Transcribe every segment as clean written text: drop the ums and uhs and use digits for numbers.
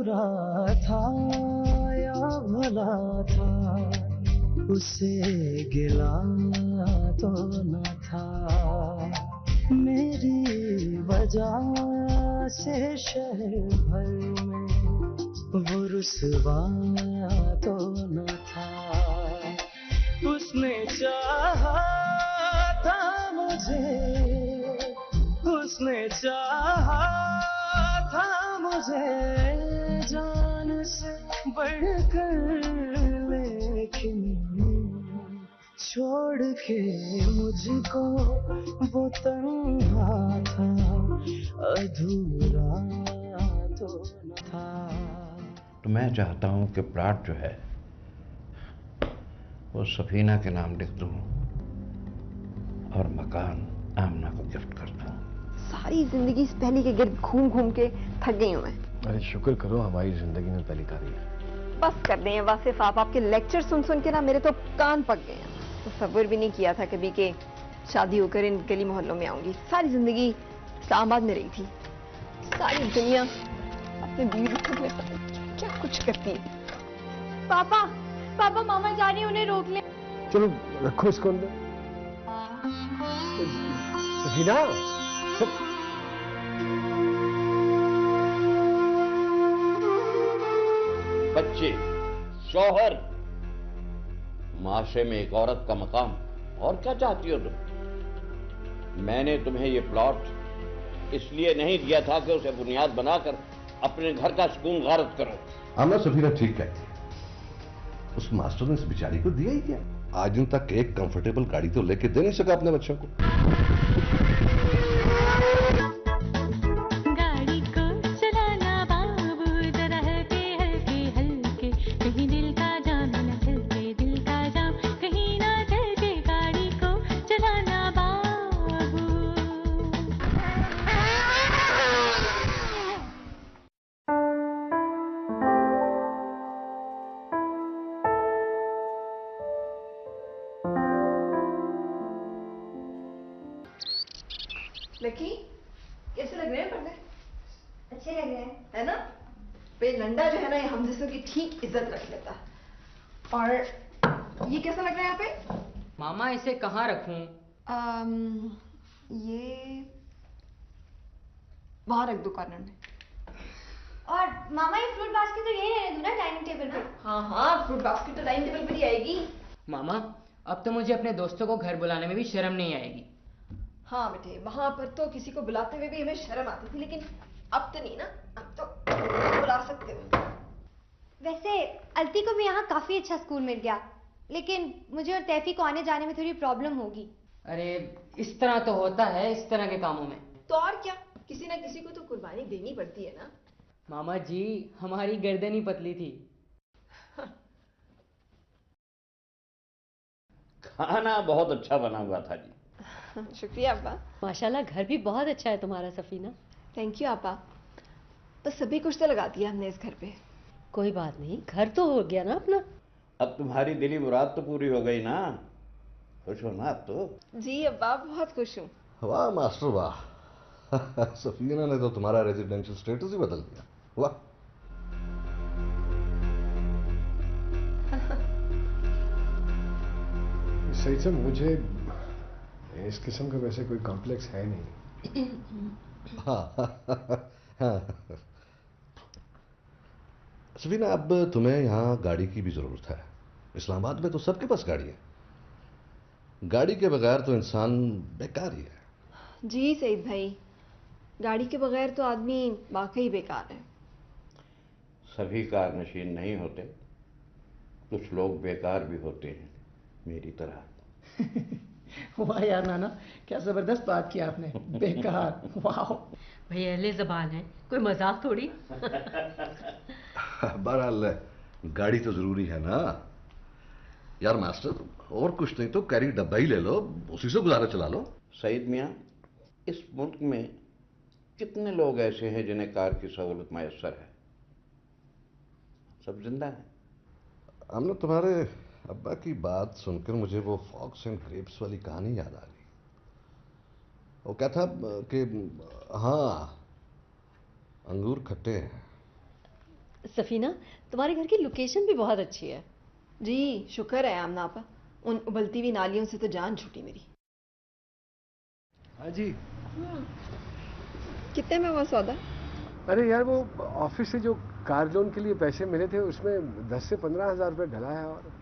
बुरा था या भला था, उसे गिला तो न था। मेरी वजह से शहर भर में वो रुसवा तो न था। उसने चाहा था मुझे, उसने चाहा था मुझे जान से बढ़कर, लेकिन छोड़ के मुझको वो तन्हा था, अधूरा तो न था। तो मैं चाहता हूं कि प्लॉट जो है वो सफीना के नाम लिख दूं और मकान आमना को गिफ्ट कर दूं। सारी जिंदगी इस पहली के गिर्द घूम घूम के थक गई हूं मैं। अरे शुक्र करो हमारी जिंदगी में पहली कारी है। बस कर दें वासिफ, आप आपके लेक्चर सुन सुन के ना मेरे तो कान पक गए हैं। तो सब्र भी नहीं किया था कभी के शादी होकर इन गली मोहल्लों में आऊंगी। सारी जिंदगी इस्लामाबाद में रही थी, सारी दुनिया अपने बीवी को क्या कुछ करती है। पापा पापा मामा जा रही है, उन्हें रोक ले। चलो रखो इसको अंदर। सफीना, बच्चे, शौहर, माशरे में एक औरत का मकाम, और क्या चाहती हो तुम? मैंने तुम्हें ये प्लॉट इसलिए नहीं दिया था कि उसे बुनियाद बनाकर अपने घर का सुकून गारत करो। आमना सफीना ठीक कहती है। उस मास्टर ने इस बेचारी को दिया ही क्या? आज दिन तक एक कंफर्टेबल गाड़ी तो लेके दे नहीं सका अपने बच्चों को। गाड़ी को चलाना बाबू जरा हल्के हल्के हल्के, कहीं दिल का जाम न चलके, दिल का जाम कहीं ना चलके, गाड़ी को चलाना बाबू। लकी, कैसे लग रहे हैं पर्दे? अच्छे लग रहे हैं है ना? पे लंडा जो है ना ये हम जैसों की ठीक इज्जत रख लेता। और ये कैसा लग रहा है यहाँ पे? मामा इसे कहाँ रखूं? ये वहां रख दो कॉर्नर में। और मामा ये फ्रूट बास्केट तो यही रहने दो ना डाइनिंग टेबल पे। हाँ हाँ, फ्रूट बास्केट तो डाइनिंग टेबल पर ही आएगी। मामा अब तो मुझे अपने दोस्तों को घर बुलाने में भी शर्म नहीं आएगी। हाँ बेटे, वहां पर तो किसी को बुलाते हुए भी हमें शर्म आती थी, लेकिन अब तो नहीं ना, अब तो बुला सकते हो। वैसे अलती को भी यहाँ काफी अच्छा स्कूल मिल गया, लेकिन मुझे और तैफी को आने जाने में थोड़ी प्रॉब्लम होगी। अरे इस तरह तो होता है इस तरह के कामों में। तो और क्या, किसी ना किसी को तो कुर्बानी देनी पड़ती है ना। मामा जी हमारी गर्दन ही पतली थी। खाना बहुत अच्छा बना हुआ था जी। शुक्रिया अब्बा। माशाल्लाह घर भी बहुत अच्छा है तुम्हारा सफीना। थैंक यू अब्बा। बस सभी कुछ तो लगा दिया हमने इस घर पे। कोई बात नहीं, घर तो हो गया ना अपना। अब तुम्हारी दिली मुराद तो पूरी हो गई ना, खुश हो ना अब तो? जी अब्बा, बहुत खुश हूँ। वाह मास्टर वाह। सफीना ने तो तुम्हारा रेजिडेंशियल स्टेटस ही बदल दिया। वाह। सही से मुझे इस किस्म का वैसे कोई कॉम्प्लेक्स है नहीं। हाँ। सफीना, अब तुम्हें यहाँ गाड़ी की भी जरूरत है। इस्लामाबाद में तो सबके पास गाड़ी है। गाड़ी के बगैर तो इंसान बेकार ही है। जी सईद भाई, गाड़ी के बगैर तो आदमी वाकई बेकार है। सभी कार नशीन नहीं होते, कुछ लोग बेकार भी होते हैं मेरी तरह। वाह यार नाना, क्या जबरदस्त बात की आपने। बेकार, वाह। भाई अहले ज़बान है, कोई मजाक थोड़ी। बहरहाल गाड़ी तो जरूरी है ना यार मास्टर, और कुछ नहीं तो कैरी डब्बा ही ले लो, उसी से गुजारा चला लो। सईद मियाँ, इस मुल्क में कितने लोग ऐसे हैं जिन्हें कार की सहूलत मैसर है? सब जिंदा है। हमने तुम्हारे अब्बा की बात सुनकर मुझे वो फॉक्स एंड ग्रेप्स वाली कहानी याद आ गई। वो क्या था कि हाँ, अंगूर खट्टे हैं सफीना, तुम्हारे घर की लोकेशन भी बहुत अच्छी है। जी शुक्र है आमना आपा, उन उबलती हुई नालियों से तो जान छूटी मेरी। हाँ जी। कितने में हुआ सौदा? अरे यार, वो ऑफिस से जो कार लोन के लिए पैसे मिले थे उसमें 10 से 15 हज़ार रुपये डला है। और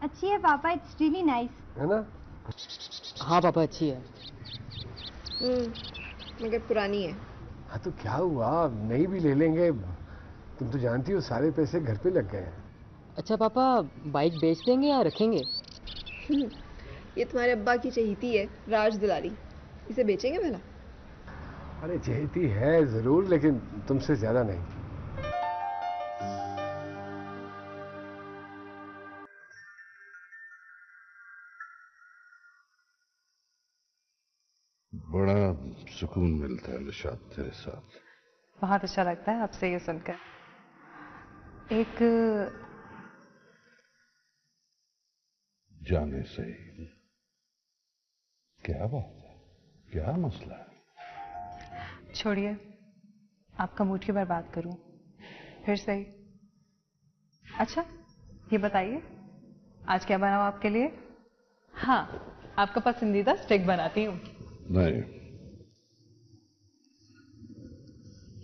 अच्छी है पापा, इट्स रियली नाइस। है ना? हाँ पापा अच्छी है। मगर पुरानी है। हाँ तो क्या हुआ, नई भी ले लेंगे। तुम तो जानती हो सारे पैसे घर पे लग गए हैं। अच्छा पापा, बाइक बेच देंगे या रखेंगे? ये तुम्हारे अब्बा की चहेती है राज दुलारी, इसे बेचेंगे भला? अरे चहेती है जरूर, लेकिन तुमसे ज्यादा नहीं। बड़ा सुकून मिलता है निशात तेरे साथ। बहुत अच्छा लगता है आपसे ये सुनकर। एक जाने सही, क्या बात है, क्या मसला है? छोड़िए, आपका मूड क्यों बर्बाद करूं? फिर सही। अच्छा ये बताइए आज क्या बनाऊं आपके लिए? हाँ, आपका पसंदीदा स्टेक बनाती हूँ। नहीं,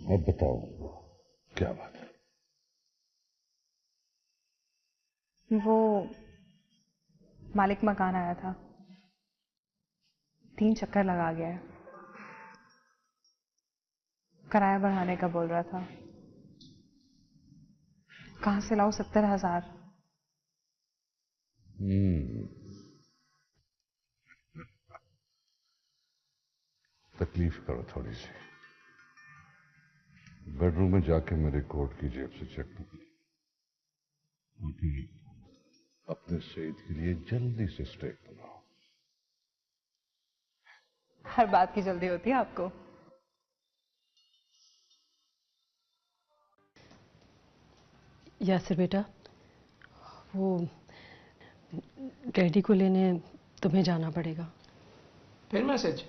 अब बताओ क्या बात है? वो मालिक मकान आया था, 3 चक्कर लगा गया है, किराया बढ़ाने का बोल रहा था। कहाँ से लाऊं 70,000? तकलीफ करो थोड़ी सी, बेडरूम में जाके मेरे कोट की जेब से चेक कर, अपने सईद के लिए जल्दी से स्टेक बनाओ। हर बात की जल्दी होती है आपको। यासिर बेटा, वो डैडी को लेने तुम्हें जाना पड़ेगा। फिर मैसेज?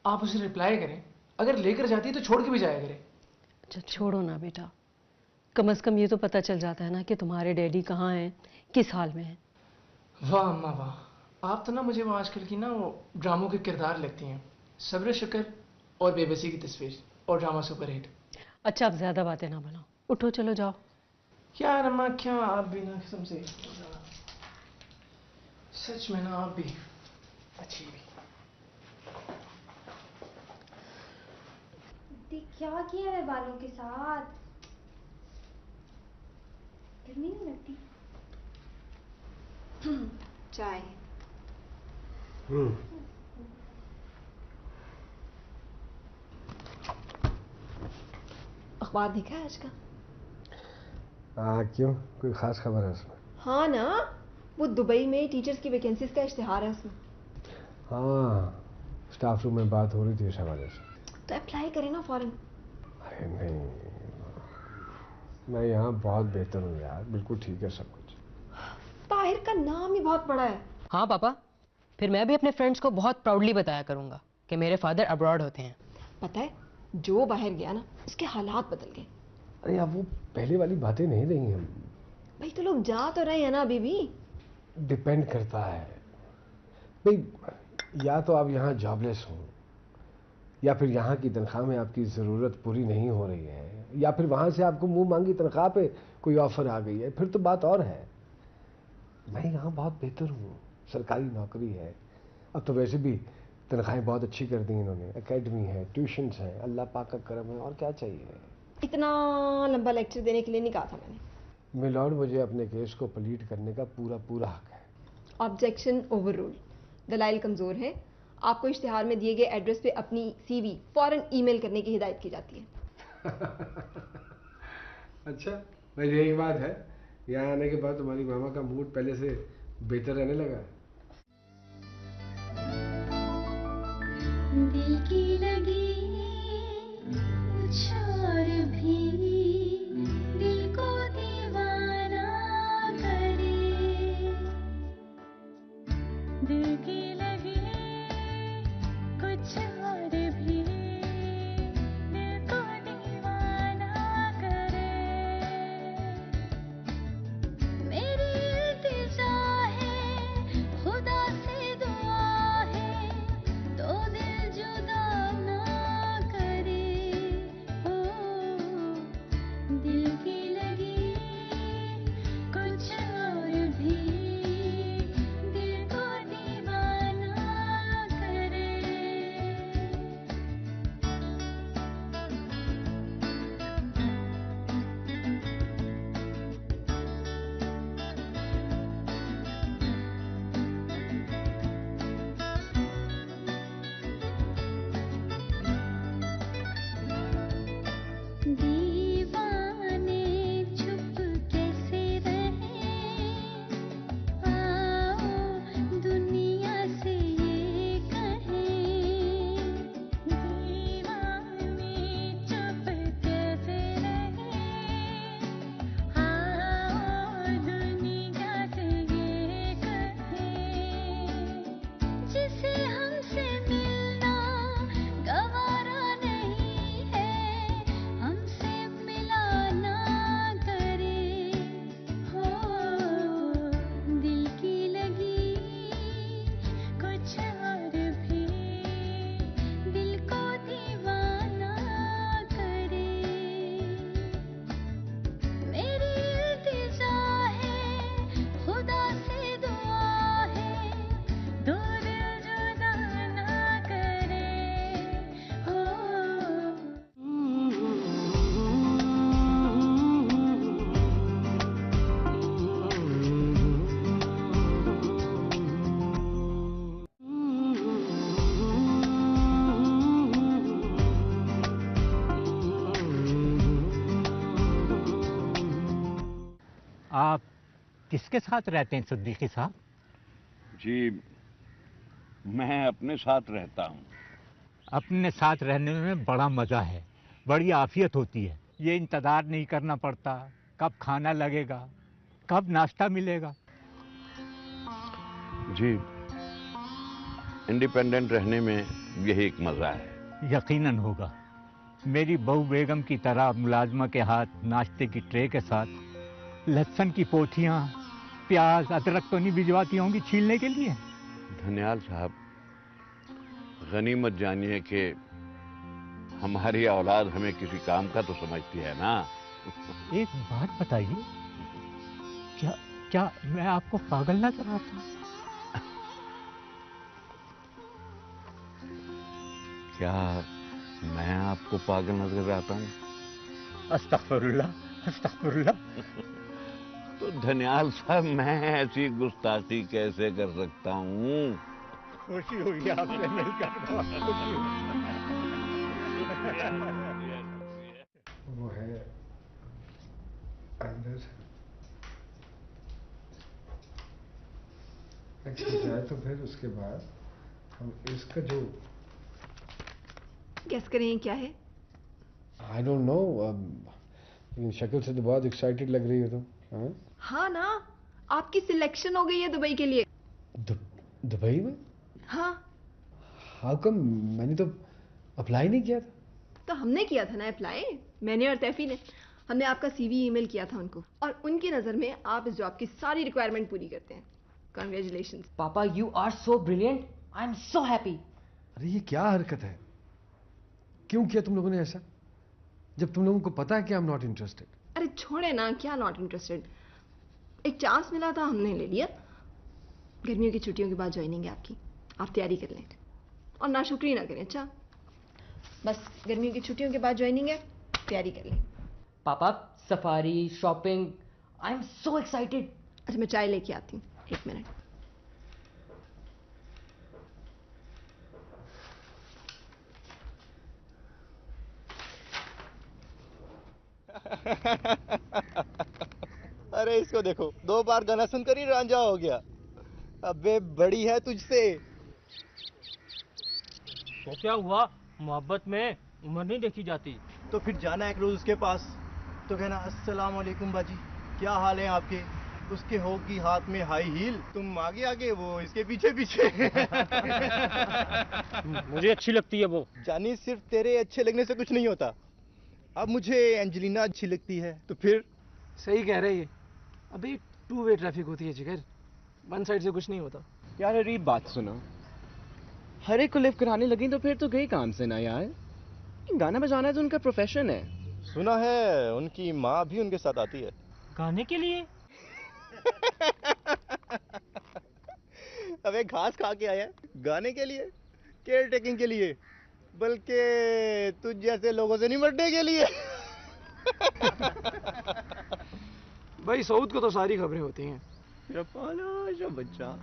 आप उसे रिप्लाई करें, अगर लेकर जाती है तो छोड़ के भी जाया करें। अच्छा छोड़ो ना बेटा, कम से कम ये तो पता चल जाता है ना कि तुम्हारे डैडी कहाँ हैं, किस हाल में हैं। वाह अम्मा वाह, आप तो ना मुझे वो आजकल की ना वो ड्रामों के किरदार लगती हैं। सब्र शुक्र और बेबसी की तस्वीर और ड्रामा सुपरहिट। अच्छा आप ज्यादा बातें ना बनाओ, उठो चलो जाओ। यार अम्मा क्या आप भी ना कसम से, सच में ना आप भी अच्छी भी। क्या किया है बालों के साथ? गर्मी नहीं लगती? चाय। अखबार देखा है आज का? क्यों, कोई खास खबर है उसमें? हाँ ना, वो दुबई में टीचर्स की वैकेंसीज का इश्तिहार है उसमें। हाँ, स्टाफ रूम में बात हो रही थी इस हवाले से। तो अप्लाई करें ना फौरन। अरे नहीं, मैं यहाँ बहुत बेहतर हूँ यार, बिल्कुल ठीक है सब कुछ। ताहिर का नाम ही बहुत बड़ा है। हाँ पापा, फिर मैं भी अपने फ्रेंड्स को बहुत प्राउडली बताया करूंगा कि मेरे फादर अब्रॉड होते हैं। पता है, जो बाहर गया ना उसके हालात बदल गए। अरे अब वो पहले वाली बातें नहीं रही हैं। भाई तो लोग जा तो रहे हैं ना अभी भी। डिपेंड करता है भाई, या तो आप यहाँ जॉबलेस हो, या फिर यहाँ की तनख्वाह में आपकी ज़रूरत पूरी नहीं हो रही है, या फिर वहाँ से आपको मुंह मांगी तनख्वाह पे कोई ऑफर आ गई है, फिर तो बात और है। मैं यहाँ बहुत बेहतर हूँ, सरकारी नौकरी है, अब तो वैसे भी तनख्वाहें बहुत अच्छी कर दी इन्होंने, एकेडमी है, ट्यूशन्स हैं, अल्लाह पाक का करम है, और क्या चाहिए। इतना लंबा लेक्चर देने के लिए नहीं कहा था मैंने। मिलॉर्ड, मुझे अपने केस को प्लीड करने का पूरा पूरा हक है। Objection overruled. दलाइल कमजोर है। आपको इश्तिहार में दिए गए एड्रेस पे अपनी सीवी फौरन ईमेल करने की हिदायत की जाती है। अच्छा, भाई यही बात है, यहाँ आने के बाद तुम्हारी मामा का मूड पहले से बेहतर रहने लगा। दिल की लगी कुछ और भी दिल को दीवाना करे, दिल की लगी कुछ और भी दिल को दीवाना किसके साथ रहते हैं सिद्दीकी साहब? जी, मैं अपने साथ रहता हूँ। अपने साथ रहने में बड़ा मज़ा है, बड़ी आफियत होती है। ये इंतज़ार नहीं करना पड़ता कब खाना लगेगा, कब नाश्ता मिलेगा। जी, इंडिपेंडेंट रहने में यही एक मज़ा है। यकीनन होगा। मेरी बहू बेगम की तरह मुलाजमा के हाथ नाश्ते की ट्रे के साथ लहसुन की पोथियाँ, प्याज, अदरक तो नहीं भिजवाती होंगी छीलने के लिए? धन्याल साहब, गनीमत जानिए कि हमारी औलाद हमें किसी काम का तो समझती है ना। एक बात बताइए, क्या क्या मैं आपको पागल नजर आता हूँ? क्या मैं आपको पागल नजर आता हूँ? अस्तगफिरुल्लाह, अस्तगफिरुल्लाह। तो धन्याल साहब, मैं ऐसी गुस्ताखी कैसे कर सकता हूँ? खुशी हुई आपसे मिलकर, बहुत खुशी हुई। वो है अंदर जाए तो फिर उसके बाद हम इसका जो गेस करें क्या है? आई डोंट नो, लेकिन शक्ल से तो बहुत एक्साइटेड लग रही हो तुम। हाँ हाँ ना, आपकी सिलेक्शन हो गई है दुबई के लिए। दुबई में? हाँ। How come? मैंने तो अप्लाई नहीं किया था। तो हमने किया था ना अप्लाई, मैंने और तैफी ने। हमने आपका सीवी ईमेल किया था उनको, और उनकी नज़र में आप इस जॉब की सारी रिक्वायरमेंट पूरी करते हैं। कॉन्ग्रेचुलेशन पापा, you are so brilliant, I am so happy. अरे ये क्या हरकत है? क्यों किया तुम लोगों ने ऐसा, जब तुम लोगों को पता है कि आई एम नॉट इंटरेस्टेड? अरे छोड़े ना, क्या नॉट इंटरेस्टेड, एक चांस मिला था हमने ले लिया। गर्मियों की छुट्टियों के बाद ज्वाइनिंग है आपकी, आप तैयारी कर लें और नाशुक्री ना करें। अच्छा, बस गर्मियों की छुट्टियों के बाद ज्वाइनिंग है, तैयारी कर लें। पापा, safari, shopping, I am so excited. अच्छा, मैं चाय लेके आती हूँ, 1 मिनट। अरे इसको देखो, 2 बार गाना सुनकर ही रांझा हो गया। अबे बड़ी है तुझसे। तो क्या हुआ, मोहब्बत में उम्र नहीं देखी जाती। तो फिर जाना एक रोज उसके पास, तो कहना अस्सलाम वालेकुम बाजी, क्या हाल है आपके। उसके होगी हाथ में हाई हील, तुम आगे आगे, वो इसके पीछे पीछे। मुझे अच्छी लगती है वो। जानी, सिर्फ तेरे अच्छे लगने से कुछ नहीं होता। अब मुझे एंजेलिना अच्छी लगती है, तो फिर। सही कह रहे हैं। अभी 2 वे ट्रैफिक होती है जिगर, 1 साइड से कुछ नहीं होता। यार अरे बात सुनो, हर एक को लिफ्ट कराने लगी तो फिर तो गई काम से ना यार। गाना बजाना तो उनका प्रोफेशन है। सुना है उनकी माँ भी उनके साथ आती है गाने के लिए। अबे घास खा के आया, गाने के लिए, केयर टेकिंग के लिए, बल्कि तुझ जैसे लोगों से निपटने के लिए। भाई सऊद को तो सारी खबरें होती हैं। मेरा पाला सा बच्चा।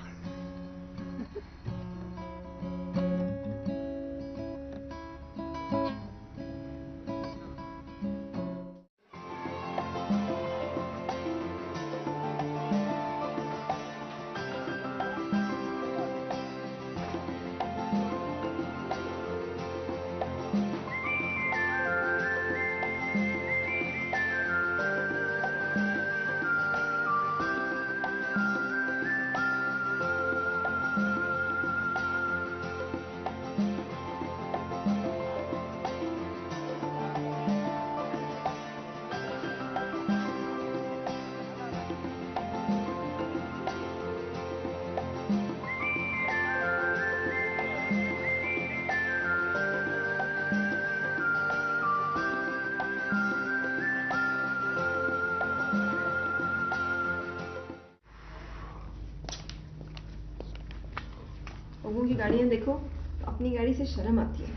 लोगों की गाड़ियां देखो, तो अपनी गाड़ी से शर्म आती है।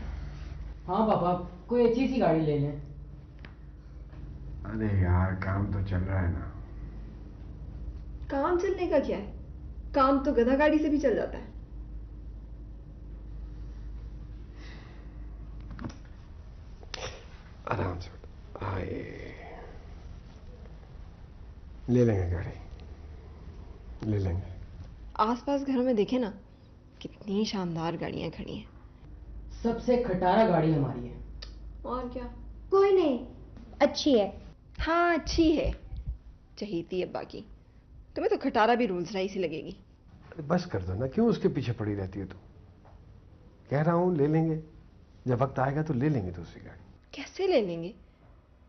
हाँ पापा, कोई अच्छी सी गाड़ी ले लें। अरे यार, काम तो चल रहा है ना। काम चलने का क्या है, काम तो गधा गाड़ी से भी चल जाता है। आराम से आए, ले लेंगे गाड़ी। ले लेंगे। आसपास घरों में देखे ना, कितनी शानदार गाड़ियां खड़ी हैं। सबसे खटारा गाड़ी हमारी है। और क्या? कोई नहीं, अच्छी है। हाँ अच्छी है, चहीती अब्बा की। तुम्हें तो खटारा भी रोल्स रॉयस ही लगेगी। अरे बस कर दो ना, क्यों उसके पीछे पड़ी रहती है तू? कह रहा हूँ ले लेंगे, जब वक्त आएगा तो ले लेंगे दूसरी गाड़ी। कैसे ले लेंगे?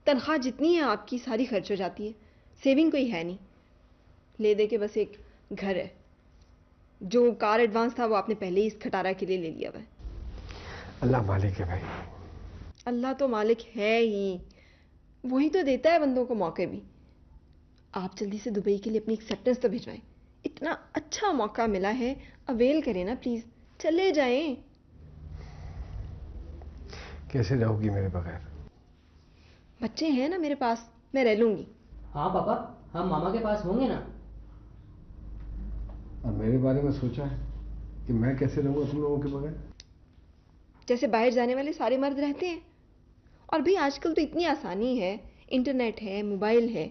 तनख्वाह जितनी है आपकी सारी खर्च हो जाती है, सेविंग कोई है नहीं। ले दे के बस एक घर है, जो कार एडवांस था वो आपने पहले ही इस खटारा के लिए ले लिया हुआ है। अल्लाह मालिक है भाई। अल्लाह तो मालिक है ही, वही तो देता है बंदों को मौके भी। आप जल्दी से दुबई के लिए अपनी एक्सेप्टेंस तो भिजवाएं, इतना अच्छा मौका मिला है, अवेल करें ना प्लीज, चले जाएं। कैसे रहोगी मेरे बगैर? बच्चे हैं ना मेरे पास, मैं रह लूंगी। हाँ पापा, हम मामा के पास होंगे ना। और मेरे बारे में सोचा है कि मैं कैसे रहूंगा तुम लोगों के बगैर? जैसे बाहर जाने वाले सारे मर्द रहते हैं। और भी आजकल तो इतनी आसानी है, इंटरनेट है, मोबाइल है,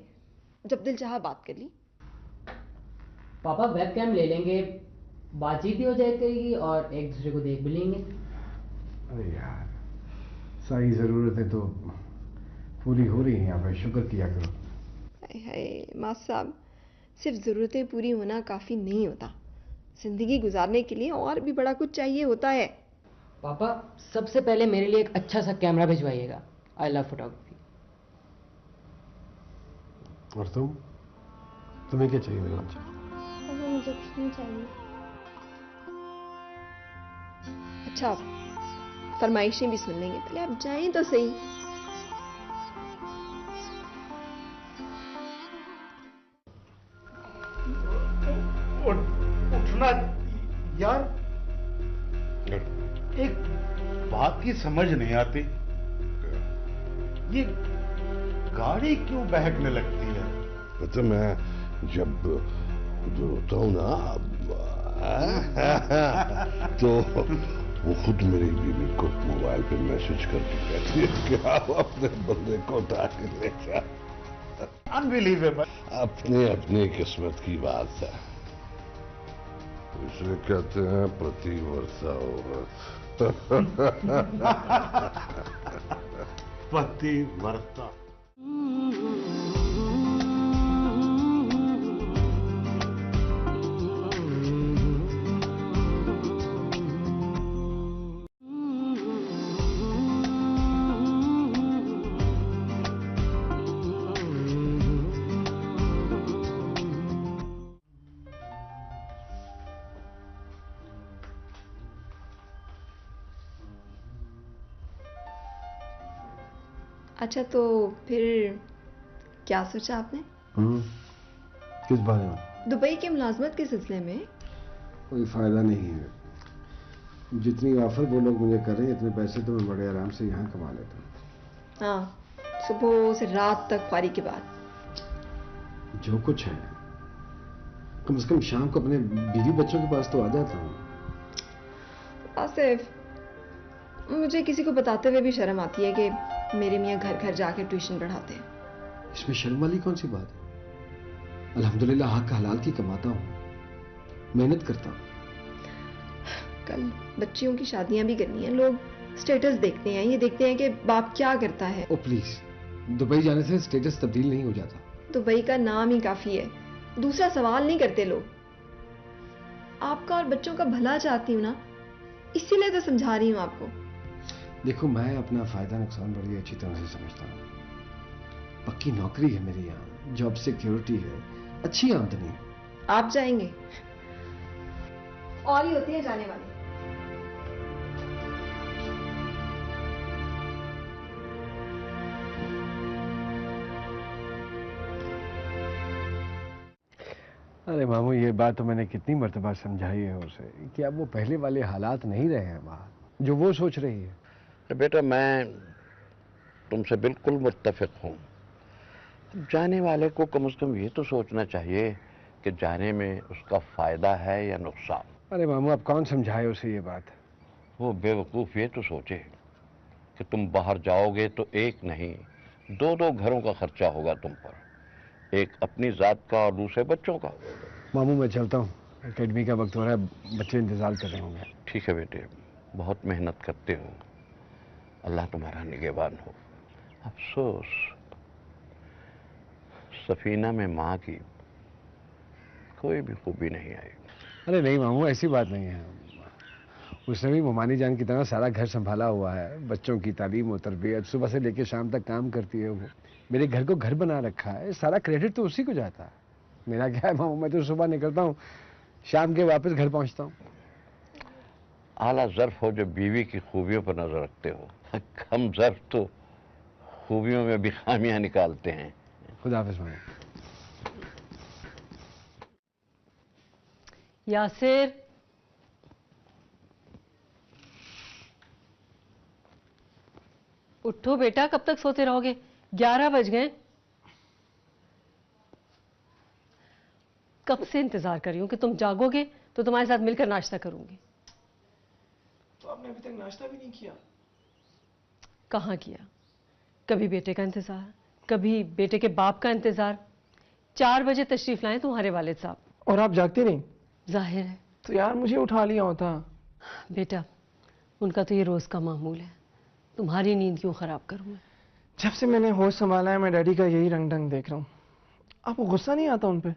जब दिल चाहा बात कर ली। पापा वेबकैम ले लेंगे, बातचीत भी हो जाए करेगी और एक दूसरे को देख भी लेंगे। अरे यार, सारी ज़रूरतें तो पूरी हो रही हैं यहाँ पे, शुक्र किया करो। हाय माँ साहब, सिर्फ ज़रूरतें पूरी होना काफ़ी नहीं होता, ज़िंदगी गुजारने के लिए और भी बड़ा कुछ चाहिए होता है। पापा सबसे पहले मेरे लिए एक अच्छा सा कैमरा भिजवाइएगा, आई लव फोटोग्राफी। और तुम्हें क्या चाहिए मेरे बच्चे? मुझे कुछ नहीं चाहिए। अच्छा, फरमाइशें भी सुन लेंगे, पहले आप जाएं तो सही। उठना यार, एक बात की समझ नहीं आती, ये गाड़ी क्यों बहकने लगती है? पता, मैं जब रोता हूं ना तो वो खुद मेरी बीवी को मोबाइल पे मैसेज करके कहती है कि आप अपने बंदे को उठा के ले जा। अनबिलीवेबल। अपने अपनी किस्मत की बात है, इसलिए कहते हैं प्रतिवर्षा औरत। पतिव्रता। अच्छा, तो फिर क्या सोचा आपने? किस बारे में? दुबई के मुलाजमत के सिलसिले में? कोई फायदा नहीं है, जितनी ऑफर वो लोग मुझे कर रहे हैं, इतने पैसे तो मैं बड़े आराम से यहाँ कमा लेता हूँ। हाँ, सुबह से रात तक फारी के बाद। जो कुछ है, कम से कम शाम को अपने बीवी बच्चों के पास तो आ जाता हूँ। आसिफ, मुझे किसी को बताते हुए भी शर्म आती है कि मेरे मियाँ घर घर जाके ट्यूशन पढ़ाते हैं। इसमें शर्म वाली कौन सी बात है? अल्हम्दुलिल्लाह हक हलाल की कमाता हूँ, मेहनत करता हूँ। कल बच्चियों की शादियां भी करनी है, लोग स्टेटस देखते हैं, ये देखते हैं कि बाप क्या करता है। ओ प्लीज, दुबई जाने से स्टेटस तब्दील नहीं हो जाता। दुबई का नाम ही काफी है, दूसरा सवाल नहीं करते लोग। आपका और बच्चों का भला चाहती हूँ ना, इसीलिए तो समझा रही हूँ आपको। देखो, मैं अपना फायदा नुकसान बड़ी अच्छी तरह से समझता हूँ। पक्की नौकरी है मेरी यहाँ, जॉब सिक्योरिटी है, अच्छी आमदनी है। आप जाएंगे और ही होती है जाने वाले। अरे मामू, ये बात तो मैंने कितनी मर्तबा समझाई है उसे कि अब वो पहले वाले हालात नहीं रहे हैं वहाँ, जो वो सोच रही है। बेटा, मैं तुमसे बिल्कुल मुत्तफिक हूँ। जाने वाले को कम से कम ये तो सोचना चाहिए कि जाने में उसका फ़ायदा है या नुकसान। अरे मामू, अब कौन समझाए उसे ये बात? वो बेवकूफ़ ये तो सोचे कि तुम बाहर जाओगे तो एक नहीं, दो दो घरों का खर्चा होगा तुम पर, एक अपनी ज़ात का और दूसरे बच्चों का। मामू मैं चलता हूँ, एकेडमी का वक्त हो रहा है, बच्चे इंतजार कर रहे होंगे। ठीक है बेटे, बहुत मेहनत करते हो, अल्लाह तुम्हारा निगहबान हो। अफसोस सफीना में माँ की कोई भी खूबी नहीं आई। अरे नहीं मामू, ऐसी बात नहीं है। उसने भी मोमानी जान की तरह सारा घर संभाला हुआ है, बच्चों की तालीम और तरबियत, सुबह से लेकर शाम तक काम करती है वो। मेरे घर को घर बना रखा है, सारा क्रेडिट तो उसी को जाता है। मेरा क्या है मामू, मैं तो सुबह निकलता हूँ, शाम के वापस घर पहुँचता हूँ। आला ज़र्फ हो जो बीवी की खूबियों पर नजर रखते हो, कम ज़र्फ तो खूबियों में भी खामियां निकालते हैं। खुदा हाफिज़ मामू। यासिर, उठो बेटा, कब तक सोते रहोगे? 11 बज गए। कब से इंतजार कर रही हूं कि तुम जागोगे तो तुम्हारे साथ मिलकर नाश्ता करूंगी। तो आपने अभी तक नाश्ता भी नहीं किया? कहाँ किया? कभी बेटे का इंतजार, कभी बेटे के बाप का इंतजार। 4 बजे तशरीफ लाए तुम्हारे वालिद साहब। और आप जागते नहीं? जाहिर है। तो यार मुझे उठा लिया होता। बेटा, उनका तो ये रोज का मामूल है, तुम्हारी नींद क्यों खराब करूं मैं? जब से मैंने होश संभाला है मैं डैडी का यही रंग ढंग देख रहा हूँ। आपको गुस्सा नहीं आता उन पे?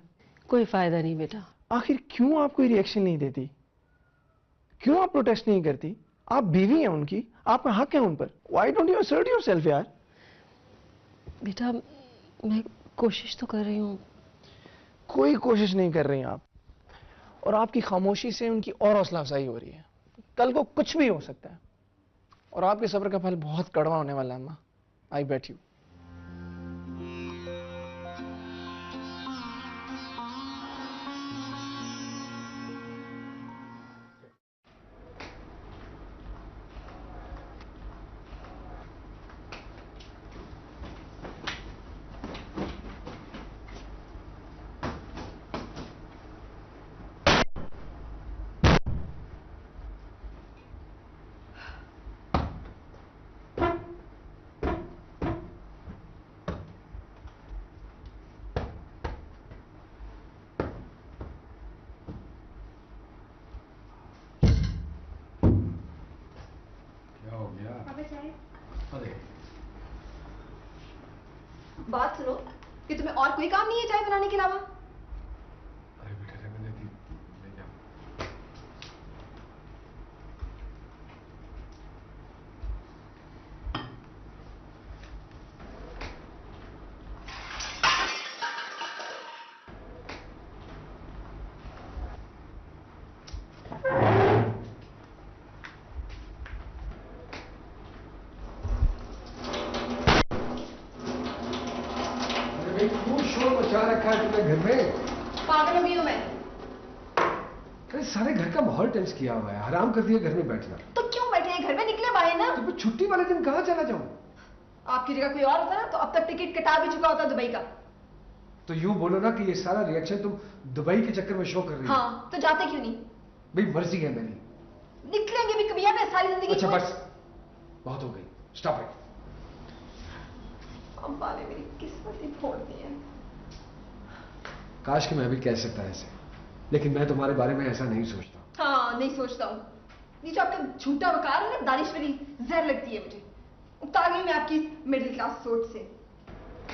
कोई फायदा नहीं बेटा। आखिर क्यों आप कोई रिएक्शन नहीं देती? क्यों आप प्रोटेस्ट नहीं करती? आप बीवी हैं उनकी, आपका हक है उन पर। Why don't you assert yourself यार? बेटा मैं कोशिश तो कर रही हूँ। कोई कोशिश नहीं कर रही आप, और आपकी खामोशी से उनकी और हौसला अफजाई हो रही है। कल को कुछ भी हो सकता है, और आपके सब्र का फल बहुत कड़वा होने वाला है अम्मा, आई बेट यू। बात सुनो, कि तुम्हें और कोई काम नहीं है चाय बनाने के अलावा? अरे बेटा रहने दे, ले जा। क्यों शोर मचा रखा है तुमने घर में? पागल हो गई हूं मैं। अरे सारे घर का माहौल टेंस किया हुआ है, हराम कर दिया घर में बैठना। तो क्यों बैठे हैं घर में? निकले बाहर ना। तो मैं छुट्टी वाले दिन कहाँ चला जाऊं? आपकी जगह कोई और होता ना तो अब तक टिकट कटा भी चुका होता दुबई का। तो यूं बोलो ना कि ये सारा रिएक्शन तुम दुबई के चक्कर में शो कर रही हो। हाँ, तो जाते क्यों नहीं? भाई मर्जी है मेरी। निकलेंगे भी कभी यार, सारी जिंदगी। अच्छा बस, बहुत हो गई, स्टॉप इट। अम्मा ने मेरी किस्मत ही फोड़ दी है। काश कि मैं भी कह सकता ऐसे, लेकिन मैं तुम्हारे बारे में ऐसा नहीं सोचता। हाँ, नहीं सोचता हूँ। ये जो आपका झूठा वकार है ना, दानिश्वरी, जहर लगती है मुझे। उतार गई मैं आपकी मिडिल क्लास सोच से।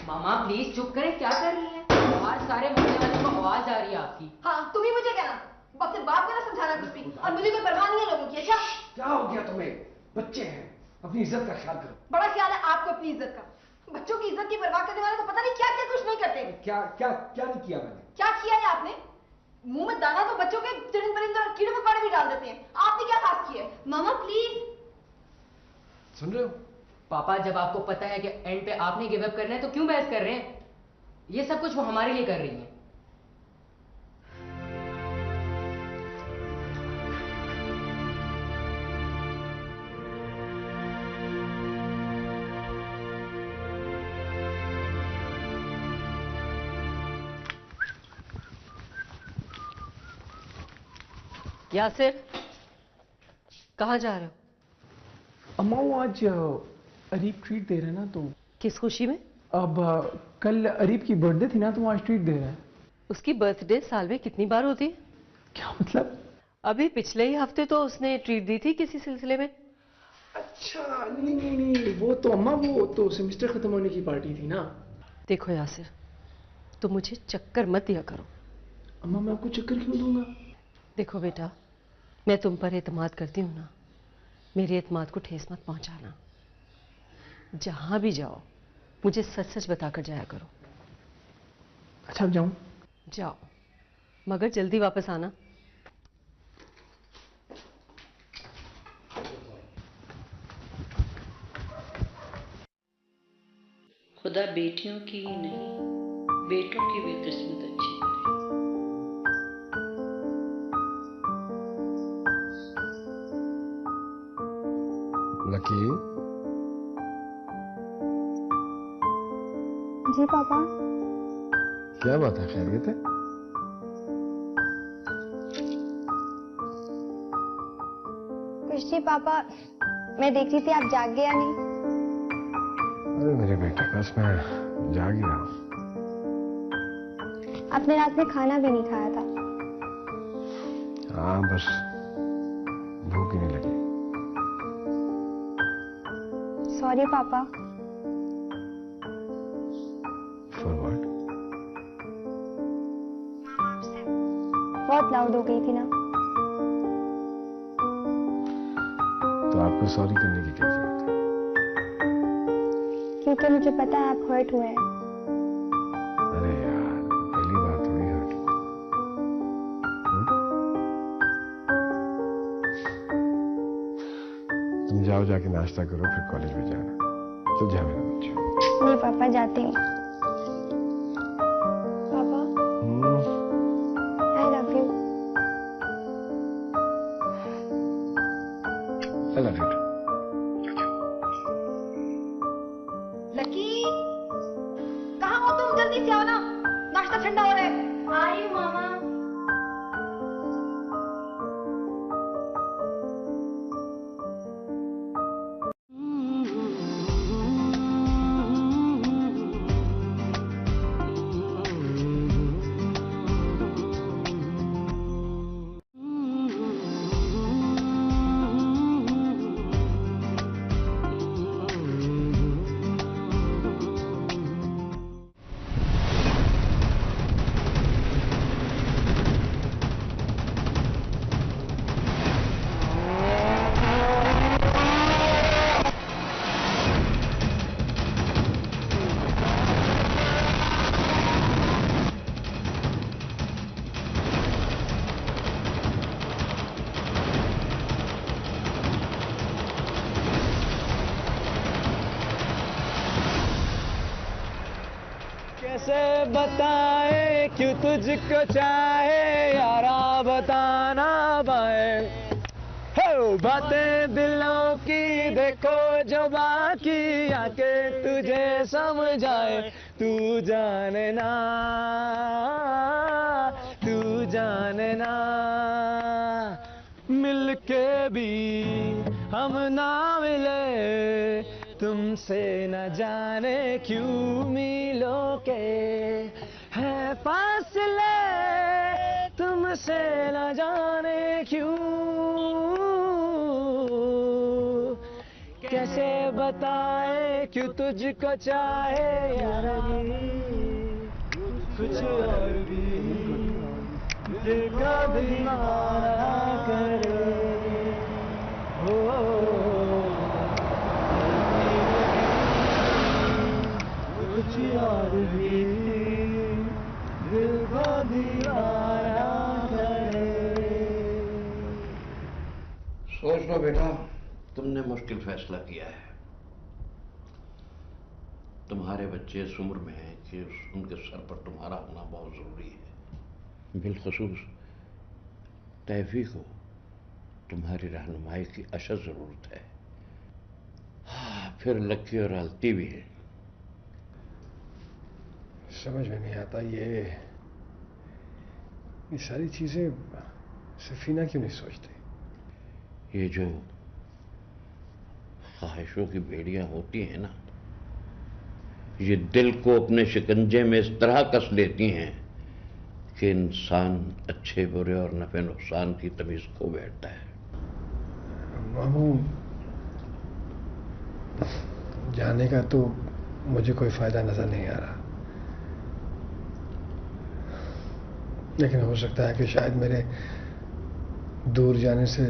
मामा प्लीज चुप करें, क्या कर रही हैं? बाहर सारे मोहल्ले वालों को आवाज आ रही है आपकी। हाँ, तुम ही मुझे कहना, अपने बाप को ना समझाना कुछ भी, और मुझे कोई परवाह नहीं है लोगों की। अच्छा क्या हो गया तुम्हें? बच्चे हैं, अपनी इज्जत का ख्याल करो। बड़ा ख्याल है आपको अपनी इज्जत का। बच्चों की इज्जत की परवाह करने वाले तो पता नहीं क्या क्या कुछ नहीं करते। क्या क्या क्या नहीं किया मैंने? क्या किया है आपने? मुंह में दाना तो बच्चों के चुनिंद परिंद और कीड़े मकोड़े भी डाल देते हैं। आपने क्या खास किया है? मामा प्लीज। सुन रहे हो? पापा जब आपको पता है कि एंड पे आपने गिव अप करना है तो क्यों बहस कर रहे हैं? ये सब कुछ वो हमारे लिए कर रही हैं। यासिर, कहाँ जा रहे हो? अम्मा वो आज अरीब ट्रीट दे रहे हैं ना, तो किस खुशी में? अब कल अरीब की बर्थडे थी ना, तो वो आज ट्रीट दे रहा है। उसकी बर्थडे साल में कितनी बार होती है? क्या मतलब? अभी पिछले ही हफ्ते तो उसने ट्रीट दी थी किसी सिलसिले में। अच्छा नहीं नहीं नहीं, वो तो अम्मा, वो तो सेमेस्टर खत्म होने की पार्टी थी ना। देखो यासिर, तुम मुझे चक्कर मत दिया करो। अम्मा मैं आपको चक्कर क्यों दूंगा? देखो बेटा, मैं तुम पर एतमाद करती हूँ ना, मेरे एतमाद को ठेस मत पहुंचाना। जहां भी जाओ मुझे सच सच बताकर जाया करो। अच्छा अब जाऊं? जाओ, मगर जल्दी वापस आना। खुदा बेटियों की ही नहीं, बेटों की भी किस्मत अच्छी करे। लकी। जी पापा। क्या बात है, खैरियत है? कुछ नहीं पापा, मैं देख रही थी आप जाग गए या नहीं। अरे मेरे बेटे, बस मैं जाग ही रहा हूँ। आपने रात में खाना भी नहीं खाया था। हाँ, बस भूख ही नहीं लगी। सॉरी पापा। For what? बहुत लाउड हो गई थी ना। तो आपको सॉरी करने की क्या जरूरत है? क्योंकि मुझे पता है आप हर्ट हुए हैं। अरे यार, पहली बार थोड़ी हर्ट। तुम जाओ, जाके नाश्ता करो, फिर कॉलेज में जाना। चल जा मेरा बच्चा। नहीं पापा, जाते हैं। पापा आई love you. I love you. Lucky, कहाँ हो तुम? जल्दी से आओ ना, नाश्ता ठंडा हो रहा है। आ रही हूँ मामा। कैसे बताए क्यों तुझको चाहे यारा, बताना पाए। हो बातें दिलों की देखो जो बाकी आके तुझे समझाए। तू जानना, तू जानना, मिलके भी हम ना मिले, तुमसे न जाने क्यों मिलों के है फासले, तुमसे न जाने क्यों। कैसे बताए क्यों तुझको चाहे यारा, कुछ और भी देखा भी ना करे। कुछ और भी दिल को दीवाना करे। सोच लो बेटा, तुमने मुश्किल फैसला किया है। तुम्हारे बच्चे इस उम्र में हैं कि उनके सर पर तुम्हारा होना बहुत जरूरी है। बिलखसूस तैफी को तुम्हारी रहनुमाई की अशद जरूरत है। फिर लक्की और अलती भी है। समझ में नहीं आता ये सारी चीजें सफीना क्यों नहीं सोचती? ये जो ख्वाहिशों की बेड़ियां होती हैं ना, ये दिल को अपने शिकंजे में इस तरह कस लेती हैं कि इंसान अच्छे बुरे और नफे नुकसान की तमीज खो बैठता है। मामू, जाने का तो मुझे कोई फायदा नजर नहीं आ रहा, लेकिन हो सकता है कि शायद मेरे दूर जाने से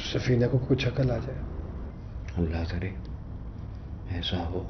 सफीना को कुछ अकल आ जाए। अल्लाह करे ऐसा हो।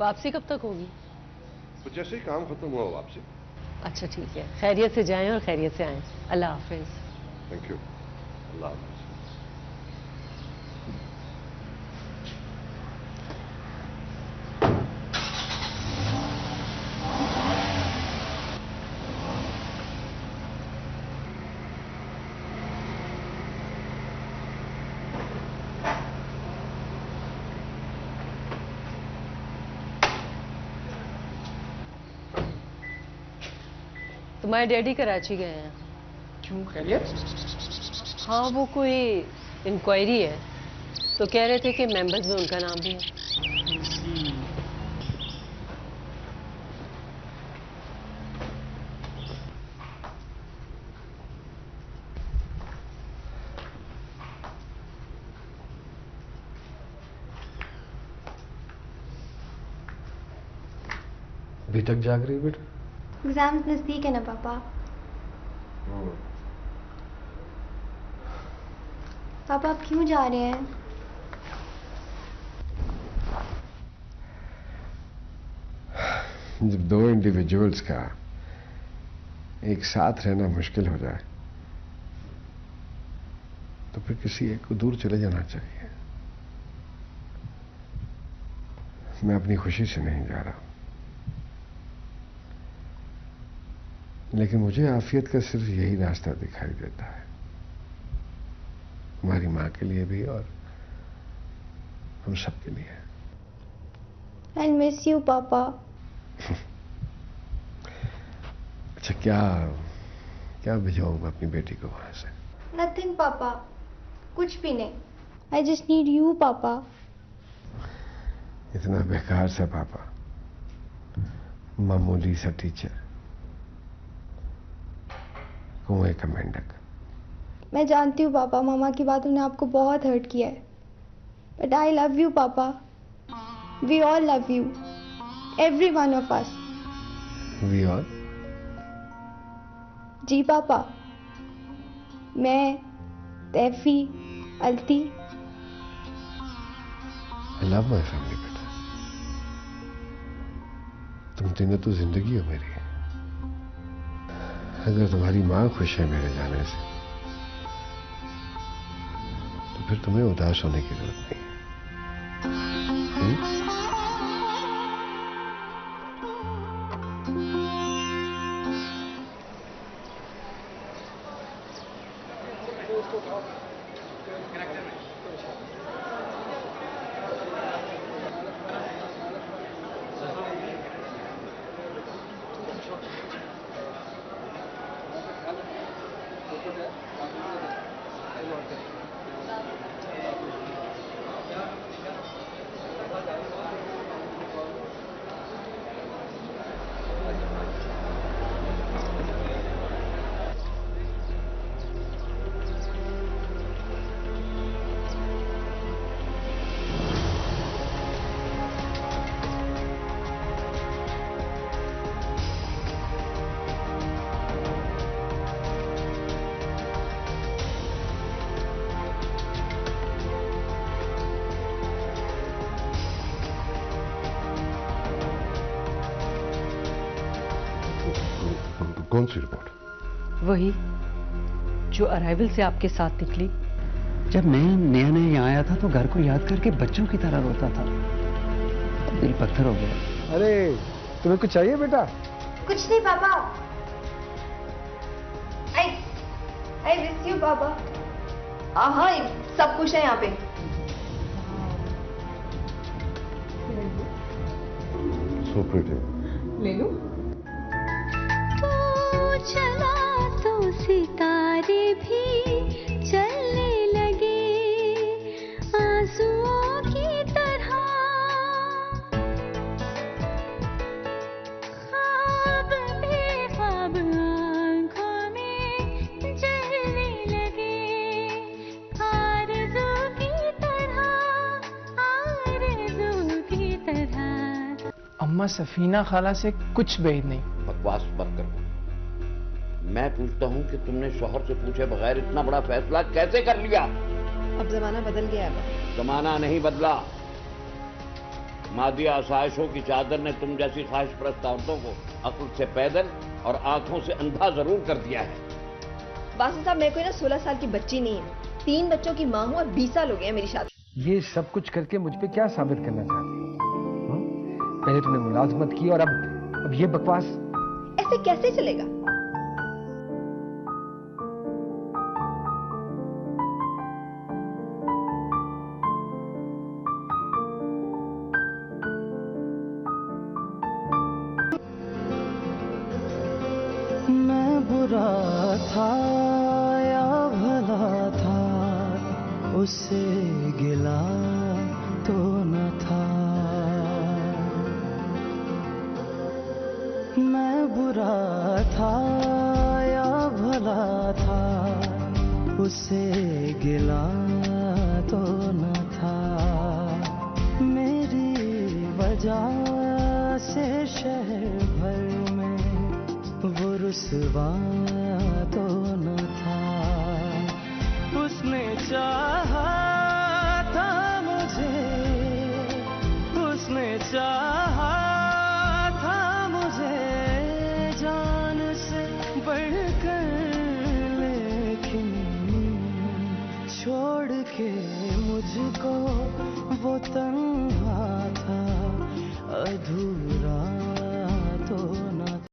वापसी कब तक होगी? तो जैसे ही काम खत्म हुआ वापसी। अच्छा ठीक है, खैरियत से जाएं और खैरियत से आएं। अल्लाह हाफिज। Thank you. अल्लाह हाफिज। तुम्हारे डैडी कराची गए हैं। क्यों, खैरियत? हाँ, वो कोई इंक्वायरी है, तो कह रहे थे कि मेंबर्स में उनका नाम भी है। अभी तक जाग रही बेटा? एग्जाम्स नजदीक है ना पापा। पापा आप क्यों जा रहे हैं? जब दो इंडिविजुअल्स का एक साथ रहना मुश्किल हो जाए तो फिर किसी एक को दूर चले जाना चाहिए। मैं अपनी खुशी से नहीं जा रहा, लेकिन मुझे आफियत का सिर्फ यही रास्ता दिखाई देता है, हमारी माँ के लिए भी और हम सब के लिए। आई मिस यू पापा। अच्छा, क्या भिजवाऊं अपनी बेटी को वहां से? नथिंग पापा, कुछ भी नहीं। आई जस्ट नीड यू पापा। इतना बेकार सा पापा, मामूली सा टीचर, कुएं का मेंढक। मैं जानती हूँ पापा, मामा की बातों ने आपको बहुत हर्ट किया है, बट आई लव यू पापा। We all love you, every one of us. We all? जी पापा, मैं, तैफी, अलती। आई लव माई फैमिली बेटा। तुम तीनों तो जिंदगी हो मेरी। अगर तुम्हारी माँ खुश है मेरे जाने से तो फिर तुम्हें उदास होने की जरूरत नहीं है। कौन सी रिपोर्ट? वही जो अराइवल से आपके साथ निकली। जब मैं नया नया यहाँ आया था तो घर को याद करके बच्चों की तरह रोता था, दिल पत्थर हो गया। अरे तुम्हें कुछ चाहिए बेटा? कुछ नहीं पापा। आई मिस यू पापा। हाँ सब कुछ है यहाँ पे। So pretty. ले लूं? तू चला तो सितारे भी चलने लगे आंसुओं की तरह, ख्वाब बेख्वाब आंखों में जलने लगे आरज़ू की तरह, आरज़ू की तरह। अम्मा सफीना खाला से कुछ भेद नहीं। बकवास मत करो। मैं पूछता हूँ कि तुमने शौहर से पूछे बगैर इतना बड़ा फैसला कैसे कर लिया? अब जमाना बदल गया है। जमाना नहीं बदला। मादी आसाइशों की चादर ने तुम जैसी ख्वाहिश परस्त औरतों को अक्ल से पैदल और आंखों से अंधा जरूर कर दिया है। बासित साहब, मैं कोई ना 16 साल की बच्ची नहीं है। 3 बच्चों की माँ हूँ और 20 साल हो गए हैं मेरी शादी। ये सब कुछ करके मुझ पे क्या साबित करना चाहती हो? पहले तुमने मुलाजमत की और अब ये बकवास। ऐसे कैसे चलेगा? मैं बुरा था या भला था, उससे गिला तो न था। मैं बुरा था या भला था, उससे गिला तो न था। मेरी वजह से शहर भर में वो रुसवा तो न था। उसने चाहा था मुझे, उसने चाहा था मुझे जान से बढ़कर, लेकिन छोड़ के मुझको वो